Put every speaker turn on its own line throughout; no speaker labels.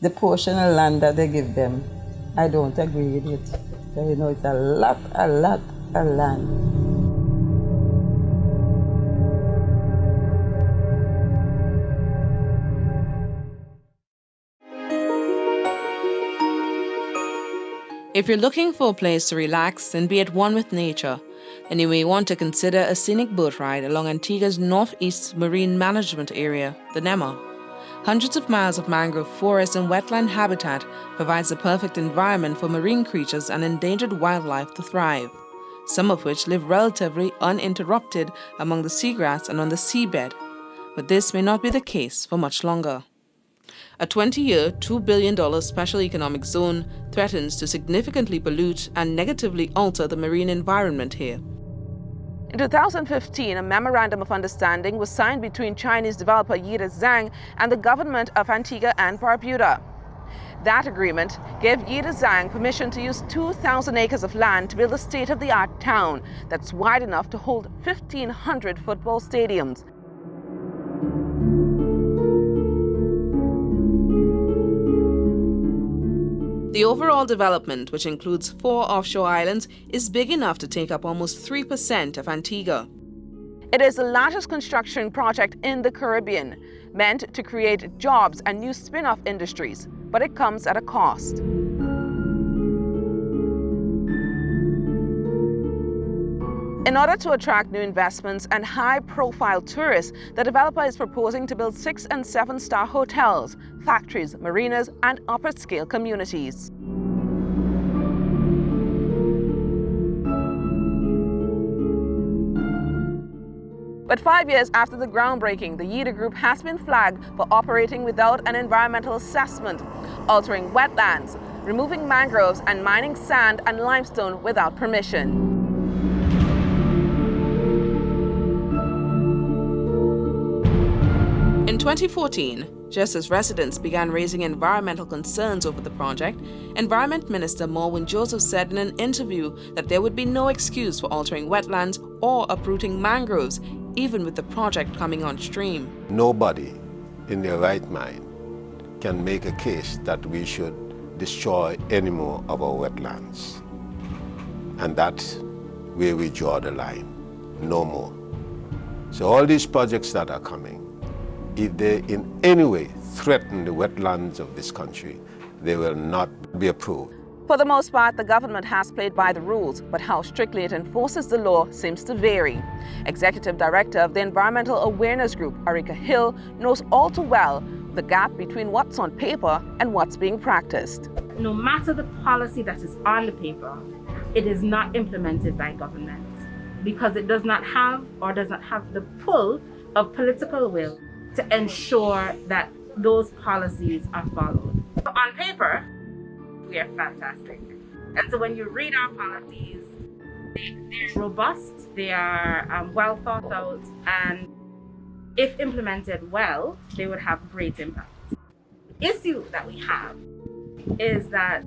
the portion of land that they give them, I don't agree with it. You know, it's a lot of land.
If you're looking for a place to relax and be at one with nature, then you may want to consider a scenic boat ride along Antigua's northeast marine management area, the NEMA. Hundreds of miles of mangrove forest and wetland habitat provides the perfect environment for marine creatures and endangered wildlife to thrive, some of which live relatively uninterrupted among the seagrass and on the seabed. But this may not be the case for much longer. A 20-year, $2 billion special economic zone threatens to significantly pollute and negatively alter the marine environment here.
In 2015, a memorandum of understanding was signed between Chinese developer Yida and the government of Antigua and Barbuda. That agreement gave Yida permission to use 2,000 acres of land to build a state-of-the-art town that's wide enough to hold 1,500 football stadiums.
The overall development, which includes 4 offshore islands, is big enough to take up almost 3% of Antigua.
It is the largest construction project in the Caribbean, meant to create jobs and new spin-off industries, but it comes at a cost. In order to attract new investments and high-profile tourists, the developer is proposing to build 6- and 7-star hotels, factories, marinas, and upper-scale communities. But 5 years after the groundbreaking, the Yida Group has been flagged for operating without an environmental assessment, altering wetlands, removing mangroves, and mining sand and limestone without permission.
In 2014, just as residents began raising environmental concerns over the project, Environment Minister Melvin said in an interview that there would be no excuse for altering wetlands or uprooting mangroves, even with the project coming on stream.
Nobody in their right mind can make a case that we should destroy any more of our wetlands. And that's where we draw the line. No more. So all these projects that are coming, if they in any way threaten the wetlands of this country, they will not be approved.
For the most part, the government has played by the rules, but how strictly it enforces the law seems to vary. Executive Director of the Environmental Awareness Group, Arika Hill, knows all too well the gap between what's on paper and what's being practiced.
No matter the policy that is on the paper, it is not implemented by government because it does not have the pull of political will to ensure that those policies are followed. On paper, we are fantastic. And so when you read our policies, they're robust, they are well thought out, and if implemented well, they would have great impact. The issue that we have is that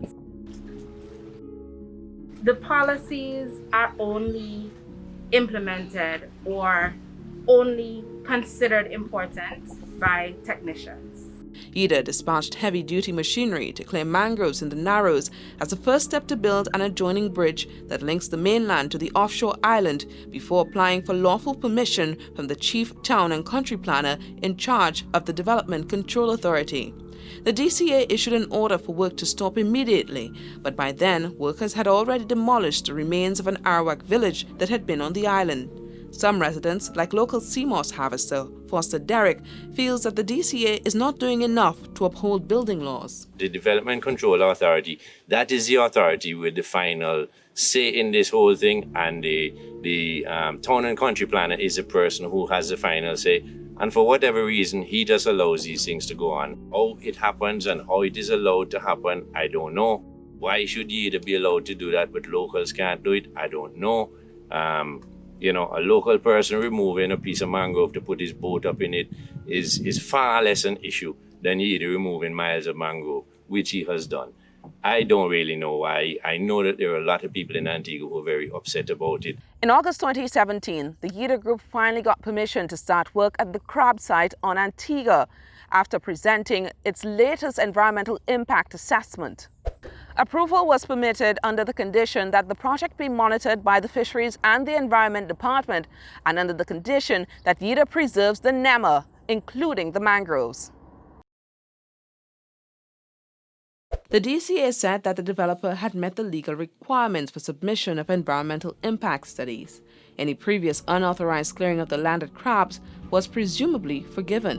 the policies are only implemented or only considered important by technicians.
Yida dispatched heavy-duty machinery to clear mangroves in the Narrows as the first step to build an adjoining bridge that links the mainland to the offshore island before applying for lawful permission from the chief town and country planner in charge of the Development Control Authority. The DCA issued an order for work to stop immediately, but by then, workers had already demolished the remains of an Arawak village that had been on the island. Some residents, like local sea moss harvester Foster Derrick, feels that the DCA is not doing enough to uphold building laws.
The Development Control Authority, that is the authority with the final say in this whole thing, and the town and country planner is the person who has the final say. And for whatever reason, he just allows these things to go on. How it happens and how it is allowed to happen, I don't know. Why should Yida be allowed to do that, but locals can't do it? I don't know. A local person removing a piece of mangrove to put his boat up in it is far less an issue than Yida removing miles of mangrove, which he has done. I don't really know why. I know that there are a lot of people in Antigua who are very upset about it.
In August 2017, the Yida Group finally got permission to start work at the crab site on Antigua, after presenting its latest environmental impact assessment. Approval was permitted under the condition that the project be monitored by the Fisheries and the Environment Department and under the condition that Yida preserves the NEMA, including the mangroves.
The DCA said that the developer had met the legal requirements for submission of environmental impact studies. Any previous unauthorized clearing of the landed crabs was presumably forgiven.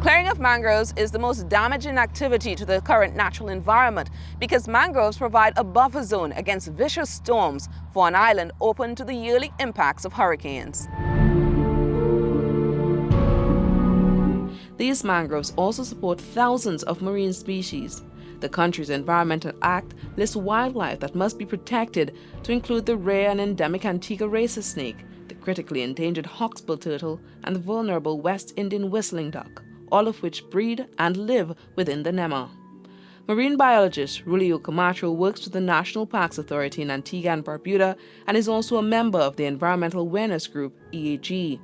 Clearing of mangroves is the most damaging activity to the current natural environment because mangroves provide a buffer zone against vicious storms for an island open to the yearly impacts of hurricanes.
These mangroves also support thousands of marine species. The country's Environmental Act lists wildlife that must be protected to include the rare and endemic Antigua racer snake, the critically endangered hawksbill turtle, and the vulnerable West Indian whistling duck, all of which breed and live within the NEMA. Marine biologist Rulio Camacho works with the National Parks Authority in Antigua and Barbuda and is also a member of the environmental awareness group EAG.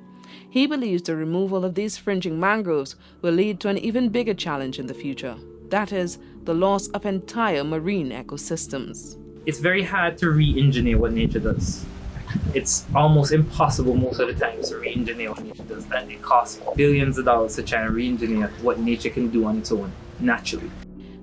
He believes the removal of these fringing mangroves will lead to an even bigger challenge in the future. That is, the loss of entire marine ecosystems.
It's very hard to re-engineer what nature does. It's almost impossible most of the time to re-engineer what nature does, and it costs billions of dollars to try and re-engineer what nature can do on its own, naturally.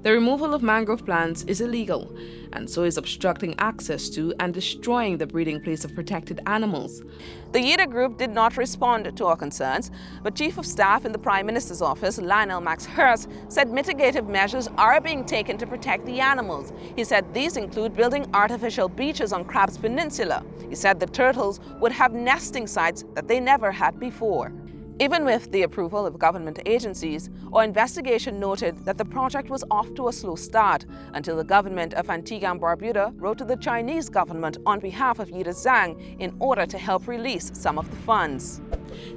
The removal of mangrove plants is illegal, and so is obstructing access to and destroying the breeding place of protected animals.
The Yida group did not respond to our concerns, but Chief of Staff in the Prime Minister's office, Lionel Max Hurst, said mitigative measures are being taken to protect the animals. He said these include building artificial beaches on Crab's Peninsula. He said the turtles would have nesting sites that they never had before. Even with the approval of government agencies, our investigation noted that the project was off to a slow start until the government of Antigua and Barbuda wrote to the Chinese government on behalf of Yida Zhang in order to help release some of the funds.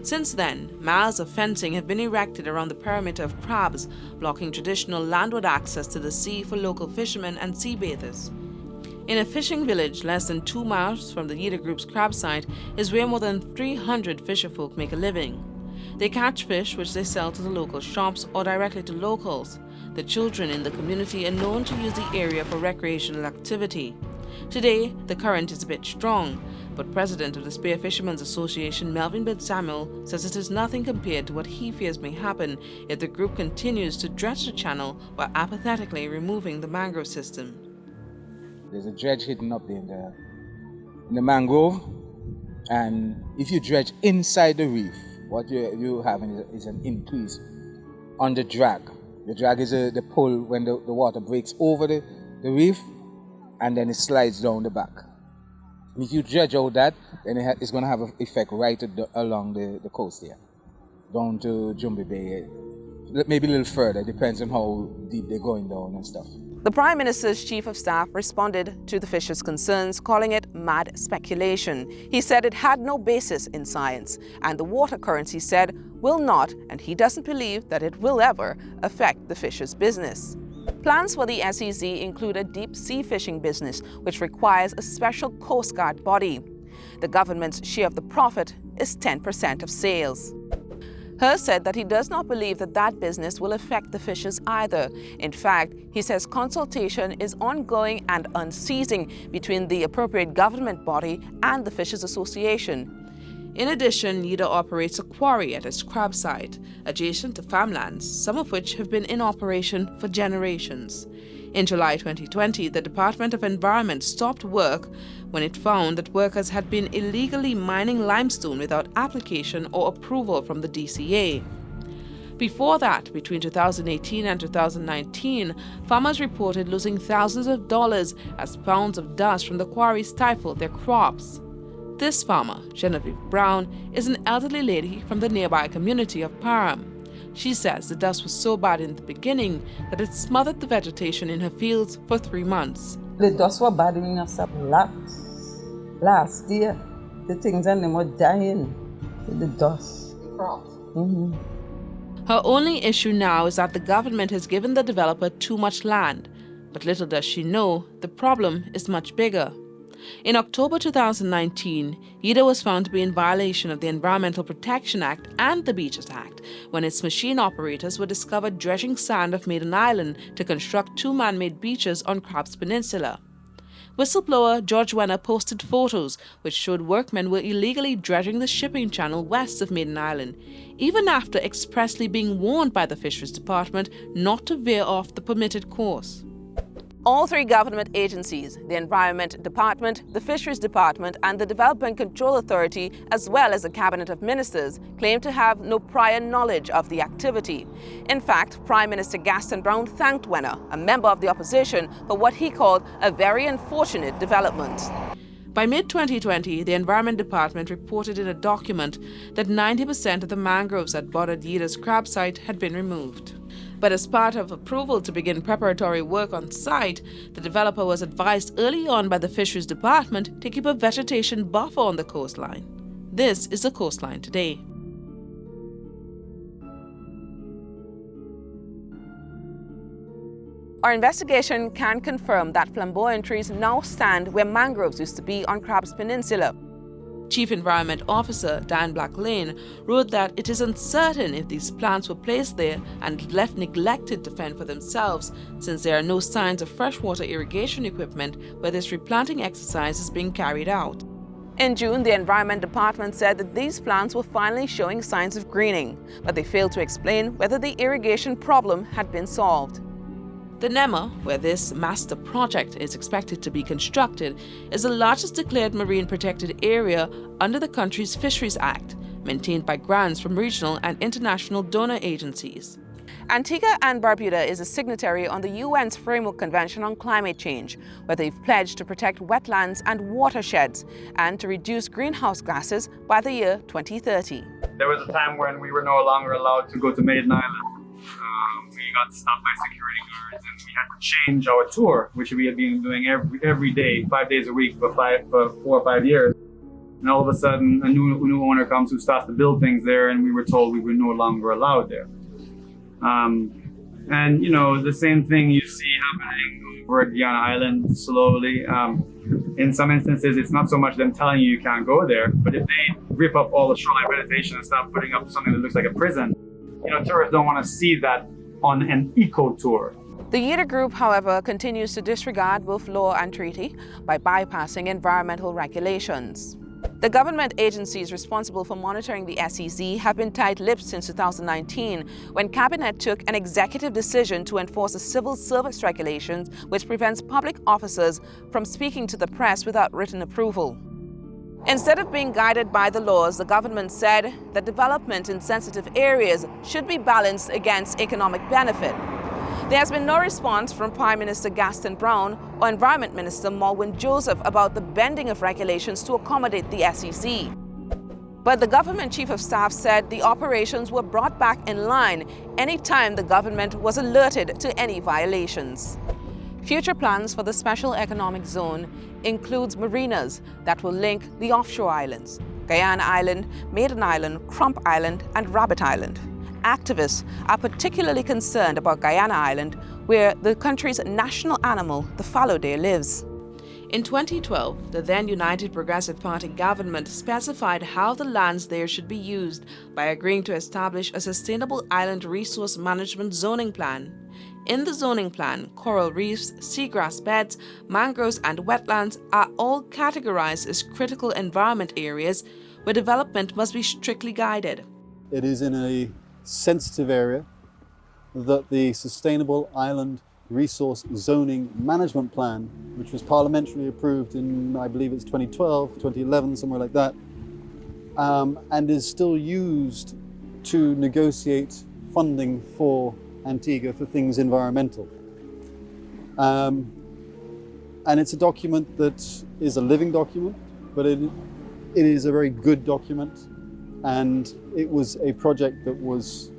Since then, miles of fencing have been erected around the perimeter of crabs, blocking traditional landward access to the sea for local fishermen and sea bathers. In a fishing village less than 2 miles from the Yida group's crab site is where more than 300 fisherfolk make a living. They catch fish which they sell to the local shops or directly to locals. The children in the community are known to use the area for recreational activity. Today, the current is a bit strong, but President of the Spear Fishermen's Association, Melvin Samuel, says it is nothing compared to what he fears may happen if the group continues to dredge the channel while apathetically removing the mangrove system.
There's a dredge hidden up there in the mangrove, and if you dredge inside the reef, what you have is an increase on the drag. The drag is the pull when the water breaks over the reef and then it slides down the back. And if you dredge out that, then it's going to have an effect right along the coast here, down to Jumbe Bay, maybe a little further, depends on how deep they're going down and stuff.
The Prime Minister's Chief of Staff responded to the fishers' concerns, calling it mad speculation. He said it had no basis in science, and the water currents, he said, will not, and he doesn't believe that it will ever, affect the fishers' business. Plans for the SEZ include a deep-sea fishing business, which requires a special Coast Guard body. The government's share of the profit is 10% of sales. Hurst said that he does not believe that business will affect the fishers either. In fact, he says consultation is ongoing and unceasing between the appropriate government body and the Fishers Association.
In addition, Yida operates a quarry at its crab site, adjacent to farmlands, some of which have been in operation for generations. In July 2020, the Department of Environment stopped work when it found that workers had been illegally mining limestone without application or approval from the DCA. Before that, between 2018 and 2019, farmers reported losing thousands of dollars as pounds of dust from the quarry stifled their crops. This farmer, Genevieve Brown, is an elderly lady from the nearby community of Parham. She says the dust was so bad in the beginning that it smothered the vegetation in her fields for 3 months.
The dust was bothering us a lot. Last year, the things and them were dying with the dust. Mm-hmm.
Her only issue now is that the government has given the developer too much land. But little does she know, the problem is much bigger. In October 2019, Yida was found to be in violation of the Environmental Protection Act and the Beaches Act when its machine operators were discovered dredging sand of Maiden Island to construct 2 man-made beaches on Crabs Peninsula. Whistleblower George Wenner posted photos which showed workmen were illegally dredging the shipping channel west of Maiden Island, even after expressly being warned by the Fisheries Department not to veer off the permitted course.
All 3 government agencies, the Environment Department, the Fisheries Department, and the Development Control Authority, as well as the Cabinet of Ministers, claim to have no prior knowledge of the activity. In fact, Prime Minister Gaston Browne thanked Wenner, a member of the opposition, for what he called a very unfortunate development.
By mid-2020, the Environment Department reported in a document that 90% of the mangroves that bordered Yida's crab site had been removed. But as part of approval to begin preparatory work on site, the developer was advised early on by the Fisheries Department to keep a vegetation buffer on the coastline. This is the coastline today.
Our investigation can confirm that flamboyant trees now stand where mangroves used to be on Crabs Peninsula.
Chief Environment Officer Dan Black-Lane wrote that it is uncertain if these plants were placed there and left neglected to fend for themselves, since there are no signs of freshwater irrigation equipment where this replanting exercise is being carried out.
In June, the Environment Department said that these plants were finally showing signs of greening, but they failed to explain whether the irrigation problem had been solved.
The Nema, where this master project is expected to be constructed, is the largest declared marine protected area under the country's Fisheries Act, maintained by grants from regional and international donor agencies.
Antigua and Barbuda is a signatory on the UN's Framework Convention on Climate Change, where they've pledged to protect wetlands and watersheds and to reduce greenhouse gases by the year 2030.
There was a time when we were no longer allowed to go to Maiden Island. We got stopped by security guards and we had to change our tour, which we had been doing every day, 5 days a week for 4 or 5 years. And all of a sudden, a new owner comes who starts to build things there, and we were told we were no longer allowed there. And, you know, the same thing you see happening over at Guyana Island slowly. In some instances, it's not so much them telling you can't go there, but if they rip up all the shoreline vegetation and start putting up something that looks like a prison, you know, tourists don't want to see that on an eco tour.
The Yida group, however, continues to disregard both law and treaty by bypassing environmental regulations. The government agencies responsible for monitoring the SEZ have been tight-lipped since 2019, when Cabinet took an executive decision to enforce the civil service regulations which prevents public officers from speaking to the press without written approval. Instead of being guided by the laws, the government said that development in sensitive areas should be balanced against economic benefit. There has been no response from Prime Minister Gaston Browne or Environment Minister Melvin about the bending of regulations to accommodate the SEZ. But the government chief of staff said the operations were brought back in line anytime the government was alerted to any violations. Future plans for the Special Economic Zone includes marinas that will link the offshore islands, Guyana Island, Maiden Island, Crump Island, and Rabbit Island. Activists are particularly concerned about Guyana Island, where the country's national animal, the fallow deer, lives.
In 2012, the then United Progressive Party government specified how the lands there should be used by agreeing to establish a sustainable island resource management zoning plan. In the zoning plan, coral reefs, seagrass beds, mangroves, and wetlands are all categorized as critical environment areas where development must be strictly guided.
It is in a sensitive area that the Sustainable Island Resource Zoning Management Plan, which was parliamentally approved in, I believe it's 2012, 2011, somewhere like that, and is still used to negotiate funding for Antigua for things environmental. And it's a document that is a living document, but it is a very good document, and it was a project that was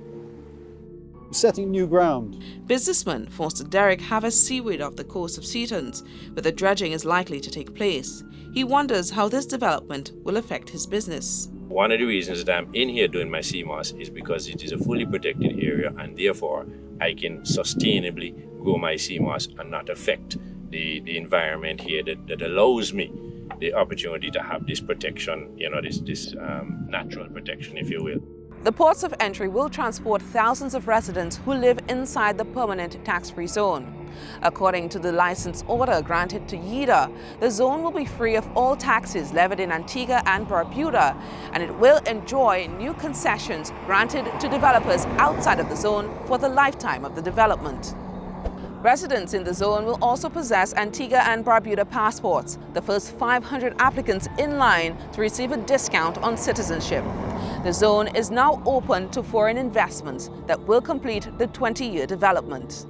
setting new ground.
Businessman Foster Derrick harvests seaweed off the coast of Seaton's, where the dredging is likely to take place. He wonders how this development will affect his business.
One of the reasons that I'm in here doing my CMOS is because it is a fully protected area, and therefore I can sustainably grow my CMOS and not affect the environment here that allows me the opportunity to have this protection, this natural protection, if you will.
The ports of entry will transport thousands of residents who live inside the permanent tax-free zone. According to the license order granted to Yida, the zone will be free of all taxes levied in Antigua and Barbuda, and it will enjoy new concessions granted to developers outside of the zone for the lifetime of the development. Residents in the zone will also possess Antigua and Barbuda passports, the first 500 applicants in line to receive a discount on citizenship. The zone is now open to foreign investments that will complete the 20-year development.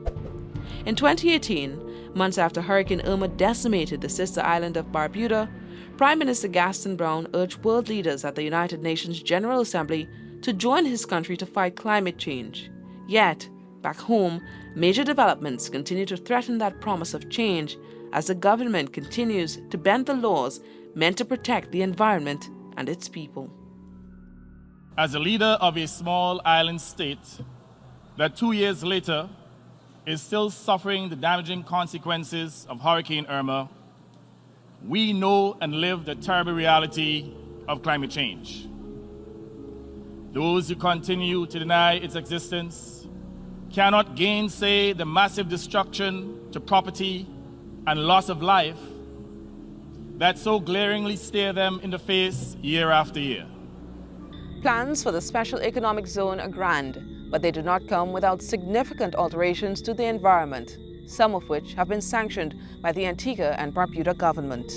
In 2018, months after Hurricane Irma decimated the sister island of Barbuda, Prime Minister Gaston Brown urged world leaders at the United Nations General Assembly to join his country to fight climate change. Yet, back home, major developments continue to threaten that promise of change as the government continues to bend the laws meant to protect the environment and its people.
As a leader of a small island state that 2 years later is still suffering the damaging consequences of Hurricane Irma, we know and live the terrible reality of climate change. Those who continue to deny its existence cannot gainsay the massive destruction to property and loss of life that so glaringly stare them in the face year after year.
Plans for the Special Economic Zone are grand, but they do not come without significant alterations to the environment, some of which have been sanctioned by the Antigua and Barbuda government.